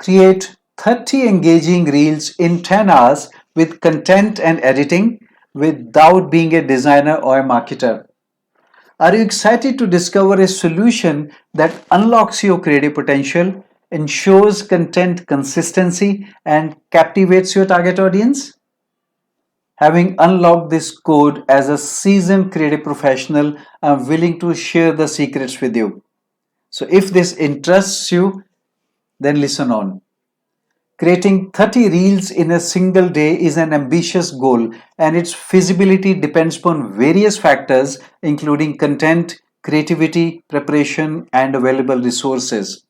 Create 30 engaging reels in 10 hours with content and editing without being a designer or a marketer. Are you excited to discover a solution that unlocks your creative potential, ensures content consistency, and captivates your target audience? Having unlocked this code as a seasoned creative professional, I'm willing to share the secrets with you. So, if this interests you, then listen on. Creating 30 reels in a single day is an ambitious goal, and its feasibility depends upon various factors, including content, creativity, preparation, and available resources.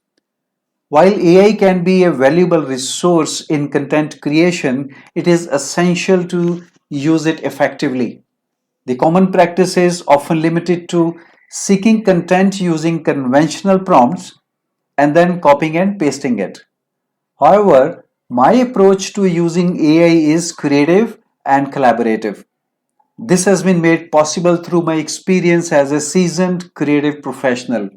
While AI can be a valuable resource in content creation, it is essential to use it effectively. The common practice is often limited to seeking content using conventional prompts and then copying and pasting it. However, my approach to using AI is creative and collaborative. This has been made possible through my experience as a seasoned creative professional.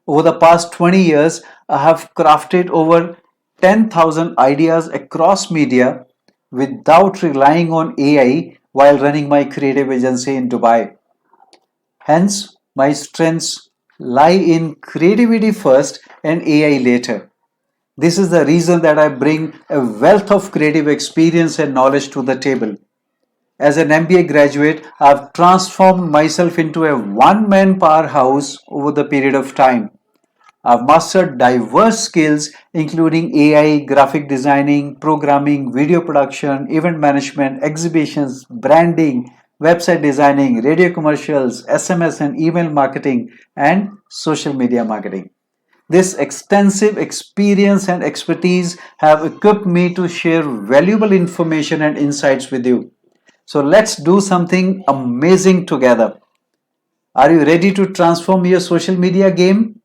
Over the past 20 years, I have crafted over 10,000 ideas across media without relying on AI while running my creative agency in Dubai. Hence, my strengths lie in creativity first and AI later. This is the reason that I bring a wealth of creative experience and knowledge to the table. As an MBA graduate, I've transformed myself into a one man powerhouse over the period of time. I've mastered diverse skills including AI, graphic designing, programming, video production, event management, exhibitions, branding, website designing, radio commercials, SMS and email marketing, and social media marketing. This extensive experience and expertise have equipped me to share valuable information and insights with you. So let's do something amazing together. Are you ready to transform your social media game?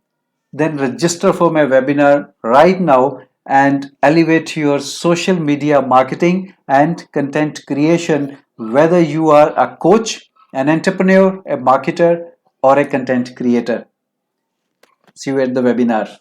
Then register for my webinar right now and elevate your social media marketing and content creation, whether you are a coach, an entrepreneur, a marketer, or a content creator. See you at the webinar.